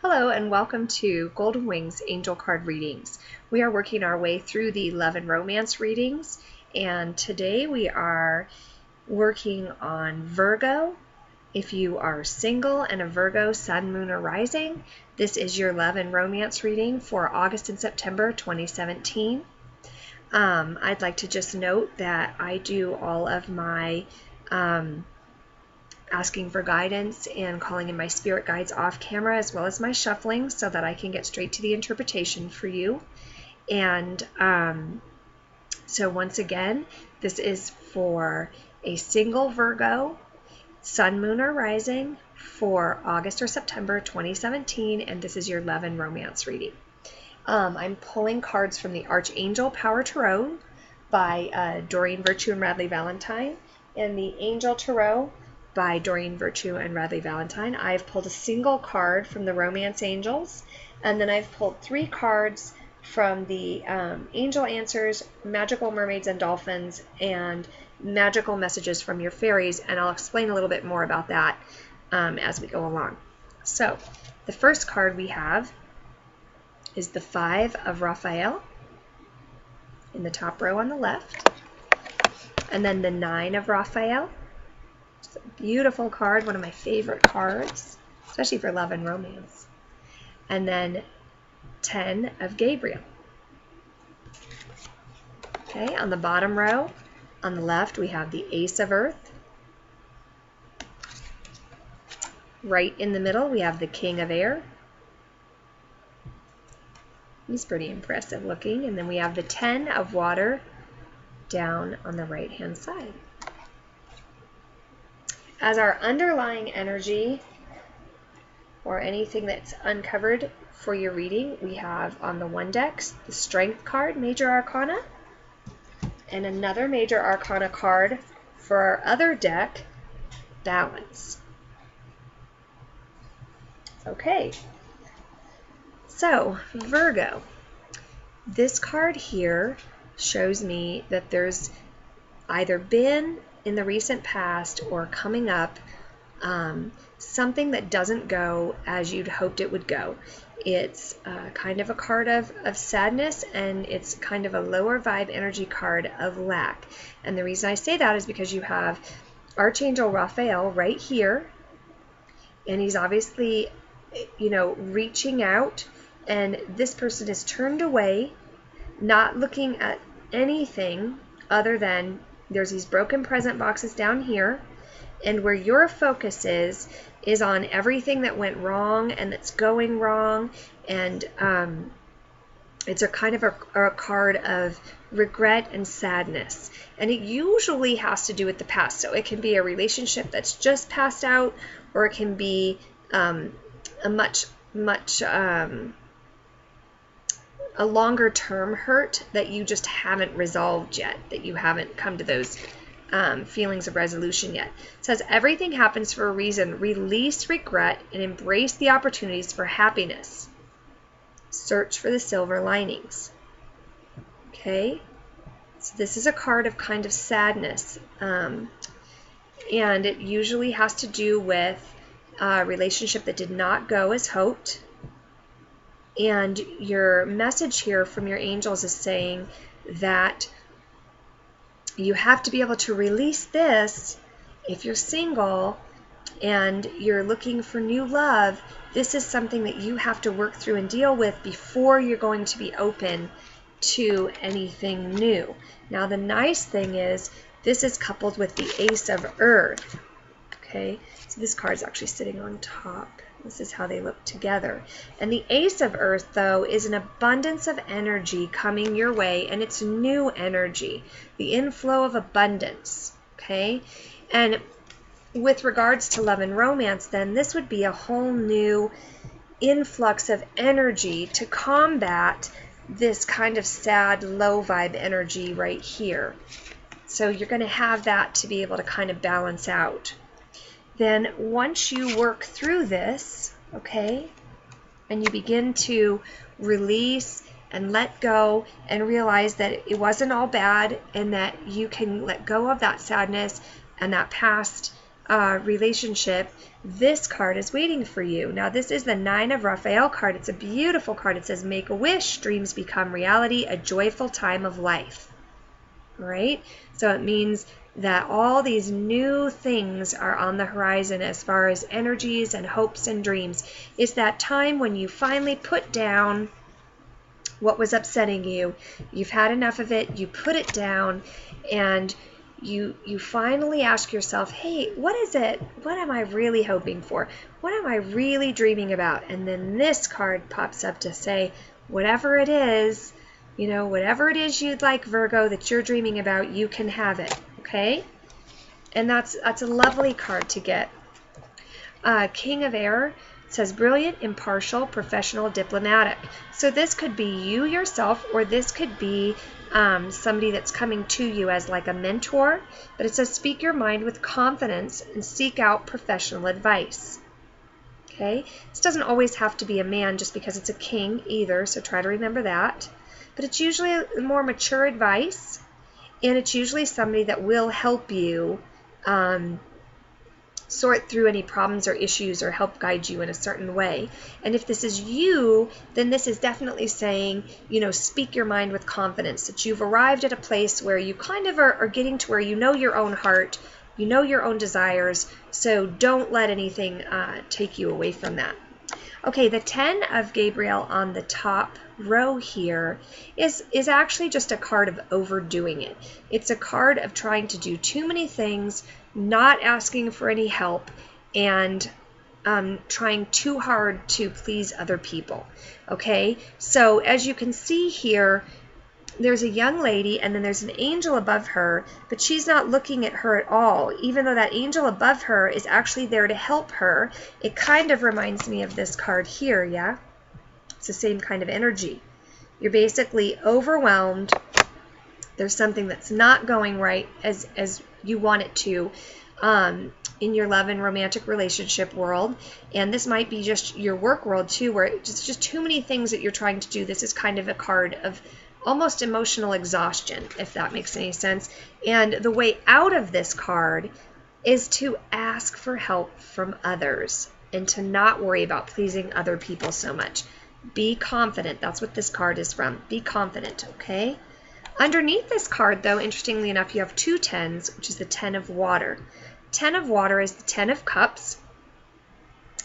Hello and welcome to Golden Wings Angel Card Readings. We are working our way through the love and romance readings, and today we are working on Virgo. If you are single and a Virgo sun, moon, or rising, this is your love and romance reading for August and September 2017. I'd like to just note that I do all of my asking for guidance and calling in my spirit guides off camera, as well as my shuffling, so that I can get straight to the interpretation for you. And so once again, this is for a single Virgo, sun, moon, or rising for August or September 2017, and this is your love and romance reading. I'm pulling cards from the Archangel Power Tarot by Doreen Virtue and Radleigh Valentine, and the Angel Tarot by Doreen Virtue and Radleigh Valentine. I've pulled a single card from the Romance Angels, and then I've pulled 3 cards from the Angel Answers, Magical Mermaids and Dolphins, and Magical Messages from Your Fairies, and I'll explain a little bit more about that as we go along. So, the first card we have is the 5 of Raphael in the top row on the left, and then the 9 of Raphael. It's a beautiful card, one of my favorite cards, especially for love and romance. And then 10 of Gabriel. Okay, on the bottom row, on the left, we have the Ace of Earth. Right in the middle, we have the King of Air. He's pretty impressive looking. And then we have the 10 of Water down on the right-hand side. As our underlying energy, or anything that's uncovered for your reading, we have on the one deck the Strength card, Major Arcana, and another Major Arcana card for our other deck, Balance. Okay, so Virgo. This card here shows me that there's either been in the recent past or coming up something that doesn't go as you'd hoped it would go. It's kind of a card of sadness, and it's kind of a lower vibe energy card of lack. And the reason I say that is because you have Archangel Raphael right here, and he's obviously, reaching out, and this person is turned away, not looking at anything other than there's these broken present boxes down here, and where your focus is on everything that went wrong and that's going wrong, and it's a kind of a card of regret and sadness, and it usually has to do with the past. So it can be a relationship that's just passed out, or it can be a much a longer term hurt that you just haven't resolved yet, that you haven't come to those feelings of resolution yet. It says everything happens for a reason. Release regret and embrace the opportunities for happiness. Search for the silver linings. Okay, so this is a card of kind of sadness, and it usually has to do with a relationship that did not go as hoped. And your message here from your angels is saying that you have to be able to release this. If you're single and you're looking for new love, this is something that you have to work through and deal with before you're going to be open to anything new. Now, the nice thing is this is coupled with the Ace of Earth. Okay, so this card is actually sitting on top. This is how they look together. And the Ace of Earth, though, is an abundance of energy coming your way, and it's new energy, the inflow of abundance, okay? And with regards to love and romance, then, this would be a whole new influx of energy to combat this kind of sad, low vibe energy right here. So you're going to have that to be able to kind of balance out. Then once you work through this, okay, and you begin to release and let go and realize that it wasn't all bad, and that you can let go of that sadness and that past relationship, this card is waiting for you. Now, this is the 9 of Raphael card. It's a beautiful card. It says, make a wish, dreams become reality, a joyful time of life. All right? So it means that all these new things are on the horizon as far as energies and hopes and dreams. It's that time when you finally put down what was upsetting you. You've had enough of it. You put it down, and you finally ask yourself, hey, what is it? What am I really hoping for? What am I really dreaming about? And then this card pops up to say, whatever it is, you know, whatever it is you'd like, Virgo, that you're dreaming about, you can have it, okay? And that's a lovely card to get. King of Air says brilliant, impartial, professional, diplomatic. So this could be you yourself, or this could be somebody that's coming to you as like a mentor. But it says speak your mind with confidence and seek out professional advice. Okay? This doesn't always have to be a man just because it's a king either, so try to remember that. But it's usually a more mature advice, and it's usually somebody that will help you sort through any problems or issues or help guide you in a certain way. And if this is you, then this is definitely saying, you know, speak your mind with confidence, that you've arrived at a place where you kind of are getting to where you know your own heart, you know your own desires, so don't let anything take you away from that. Okay, the 10 of Gabriel on the top row here is actually just a card of overdoing it. It's a card of trying to do too many things, not asking for any help, and trying too hard to please other people. Okay, so as you can see here, there's a young lady and then there's an angel above her, but she's not looking at her at all, even though that angel above her is actually there to help her. It kind of reminds me of this card here, yeah? It's the same kind of energy. You're basically overwhelmed. There's something that's not going right as you want it to in your love and romantic relationship world. And this might be just your work world too, where it's just too many things that you're trying to do. This is kind of a card of almost emotional exhaustion, if that makes any sense. And the way out of this card is to ask for help from others and to not worry about pleasing other people so much. Be confident. That's what this card is from. Be confident, okay? Underneath this card, though, interestingly enough, you have two 10s, which is the 10 of water. 10 of water is the 10 of cups,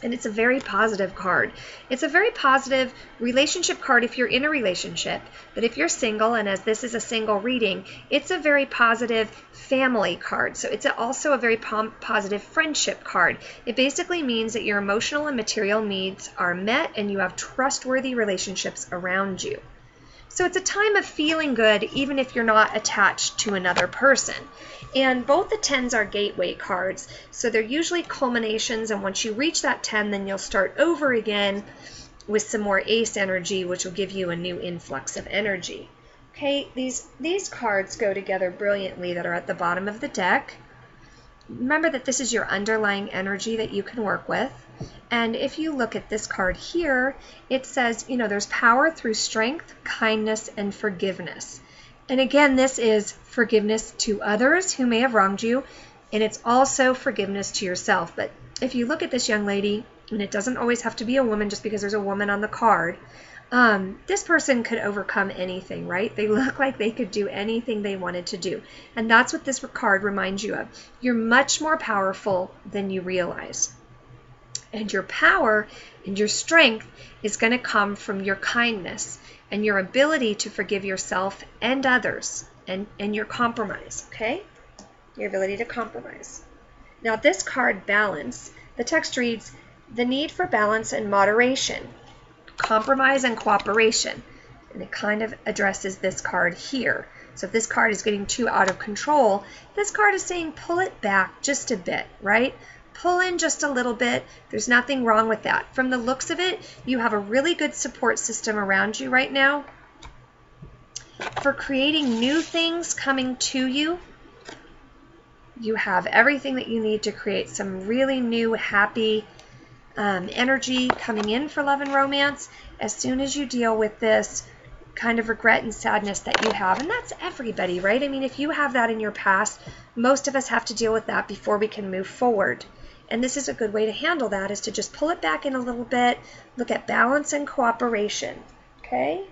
and it's a very positive card. It's a very positive relationship card if you're in a relationship, but if you're single, and as this is a single reading, it's a very positive family card. So it's also a very positive friendship card. It basically means that your emotional and material needs are met and you have trustworthy relationships around you. So it's a time of feeling good even if you're not attached to another person. And both the 10s are gateway cards, so they're usually culminations, and once you reach that 10, then you'll start over again with some more ace energy, which will give you a new influx of energy. Okay, these cards go together brilliantly that are at the bottom of the deck. Remember that this is your underlying energy that you can work with. And if you look at this card here, it says, you know, there's power through strength, kindness, and forgiveness. And again, this is forgiveness to others who may have wronged you, and it's also forgiveness to yourself. But if you look at this young lady, and it doesn't always have to be a woman just because there's a woman on the card, this person could overcome anything, right? They look like they could do anything they wanted to do. And that's what this card reminds you of. You're much more powerful than you realize. And your power and your strength is going to come from your kindness and your ability to forgive yourself and others, and your compromise, okay? Your ability to compromise. Now this card, balance, the text reads, the need for balance and moderation, compromise and cooperation. And it kind of addresses this card here. So if this card is getting too out of control, this card is saying pull it back just a bit, right? Pull in just a little bit. There's nothing wrong with that. From the looks of it, you have a really good support system around you right now for creating new things coming to you. You have everything that you need to create some really new, happy energy coming in for love and romance. As soon as you deal with this kind of regret and sadness that you have. And that's everybody, right? I mean, if you have that in your past, most of us have to deal with that before we can move forward. And this is a good way to handle that, is to just pull it back in a little bit, look at balance and cooperation, okay?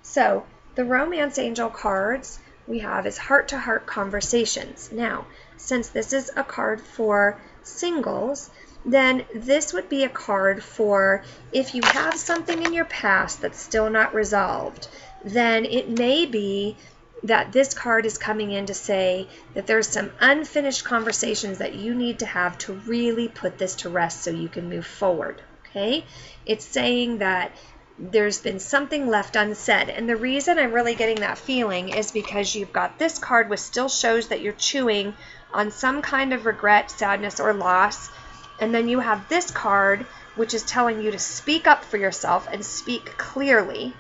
So the romance angel cards we have is heart-to-heart conversations. Now, since this is a card for singles, then this would be a card for if you have something in your past that's still not resolved, then it may be that this card is coming in to say that there's some unfinished conversations that you need to have to really put this to rest so you can move forward, okay? It's saying that there's been something left unsaid. And the reason I'm really getting that feeling is because you've got this card which still shows that you're chewing on some kind of regret, sadness, or loss. And then you have this card which is telling you to speak up for yourself and speak clearly,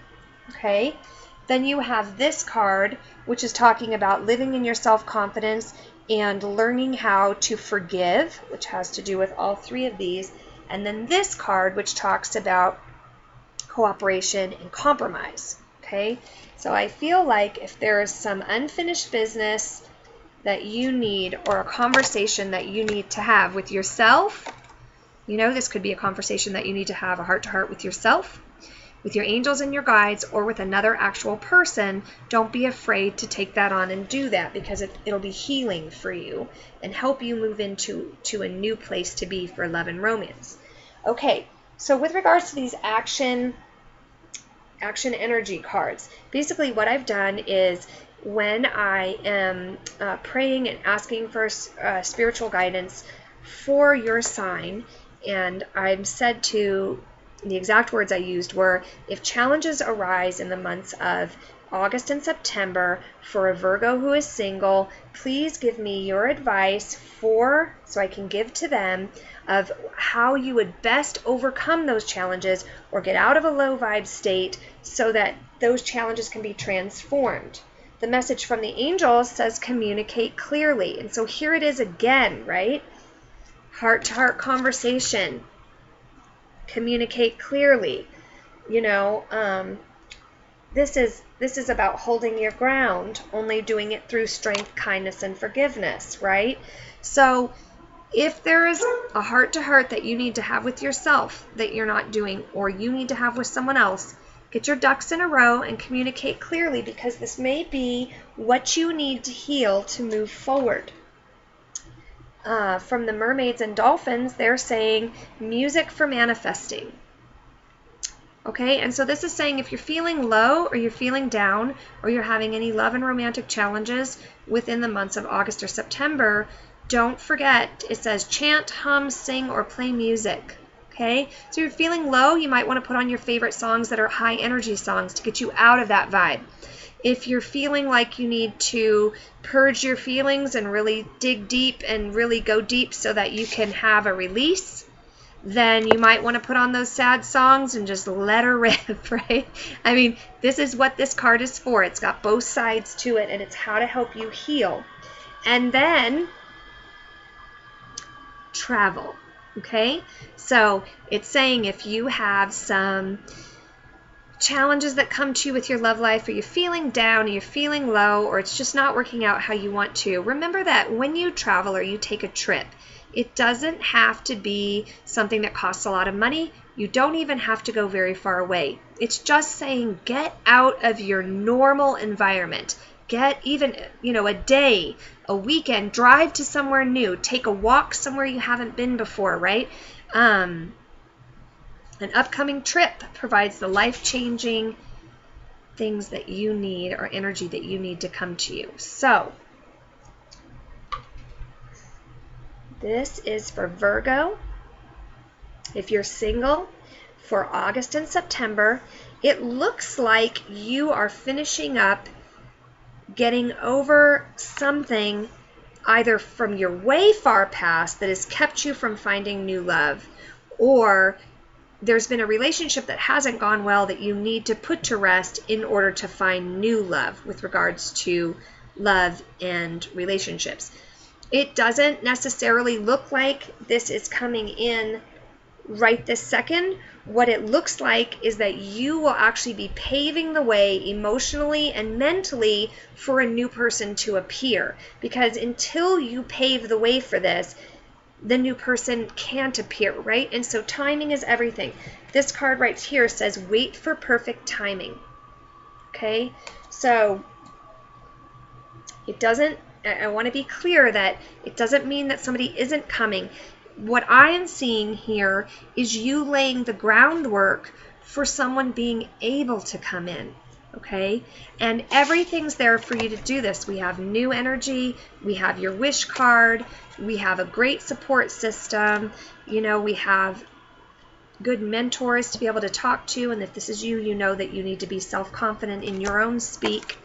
okay? Then you have this card which is talking about living in your self-confidence and learning how to forgive, which has to do with all three of these. And then this card which talks about cooperation and compromise, okay? So I feel like if there is some unfinished business that you need, or a conversation that you need to have with yourself, you know, this could be a conversation that you need to have, a heart-to-heart with yourself, with your angels and your guides, or with another actual person. Don't be afraid to take that on and do that, because it'll be healing for you and help you move into a new place to be for love and romance. Okay, so with regards to these action energy cards, basically what I've done is when I am praying and asking for spiritual guidance for your sign, and I'm said to, the exact words I used were, if challenges arise in the months of August and September for a Virgo who is single, please give me your advice so I can give to them of how you would best overcome those challenges or get out of a low vibe state so that those challenges can be transformed. The message from the angels says communicate clearly. And so here it is again, right? Heart-to-heart conversation. Communicate clearly. You know, this is about holding your ground, only doing it through strength, kindness, and forgiveness, right? So if there is a heart-to-heart that you need to have with yourself that you're not doing, or you need to have with someone else, get your ducks in a row and communicate clearly, because this may be what you need to heal to move forward. From the mermaids and dolphins, they're saying music for manifesting. Okay, and so this is saying if you're feeling low or you're feeling down or you're having any love and romantic challenges within the months of August or September, don't forget, it says chant, hum, sing, or play music. Okay, so you're feeling low, you might want to put on your favorite songs that are high energy songs to get you out of that vibe. If you're feeling like you need to purge your feelings and really dig deep and really go deep so that you can have a release, then you might want to put on those sad songs and just let her rip, right? I mean, this is what this card is for. It's got both sides to it, and it's how to help you heal. And then travel, okay? So it's saying if you have some challenges that come to you with your love life, or you're feeling down, or you're feeling low, or it's just not working out how you want to, remember that when you travel or you take a trip, it doesn't have to be something that costs a lot of money. You don't even have to go very far away. It's just saying get out of your normal environment. Get even, a day, a weekend, drive to somewhere new, take a walk somewhere you haven't been before, right? An upcoming trip provides the life-changing things that you need, or energy that you need to come to you. So this is for Virgo. If you're single, for August and September, it looks like you are finishing up getting over something either from your way far past that has kept you from finding new love, or there's been a relationship that hasn't gone well that you need to put to rest in order to find new love with regards to love and relationships. It doesn't necessarily look like this is coming in right this second. what it looks like is that you will actually be paving the way emotionally and mentally for a new person to appear. Because until you pave the way for this, the new person can't appear, right? And so timing is everything. This card right here says, wait for perfect timing. Okay? So it doesn't, I want to be clear that it doesn't mean that somebody isn't coming. What I am seeing here is you laying the groundwork for someone being able to come in. Okay? And everything's there for you to do this. We have new energy, we have your wish card, we have a great support system, we have good mentors to be able to talk to, and if this is you, you know that you need to be self-confident in your own speak.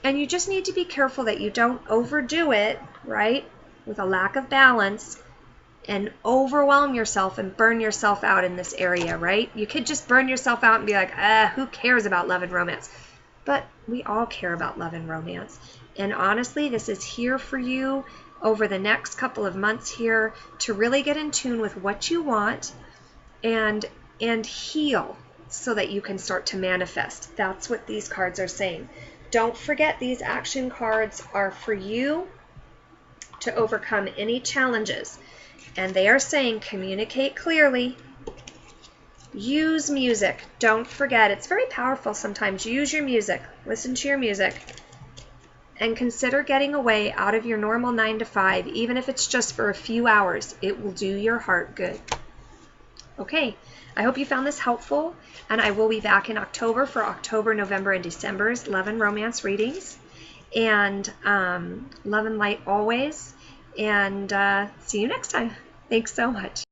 And you just need to be careful that you don't overdo it, right, with a lack of balance, and overwhelm yourself and burn yourself out in this area, right? You could just burn yourself out and be like, who cares about love and romance? But we all care about love and romance. And honestly, this is here for you over the next couple of months here to really get in tune with what you want and heal so that you can start to manifest. That's what these cards are saying. Don't forget, these action cards are for you to overcome any challenges. And they are saying communicate clearly, use music. Don't forget, it's very powerful sometimes. Use your music, listen to your music, and consider getting away out of your normal 9 to 5, even if it's just for a few hours. It will do your heart good. Okay, I hope you found this helpful, and I will be back in October for October, November, and December's love and romance readings. And love and light always. And see you next time. Thanks so much.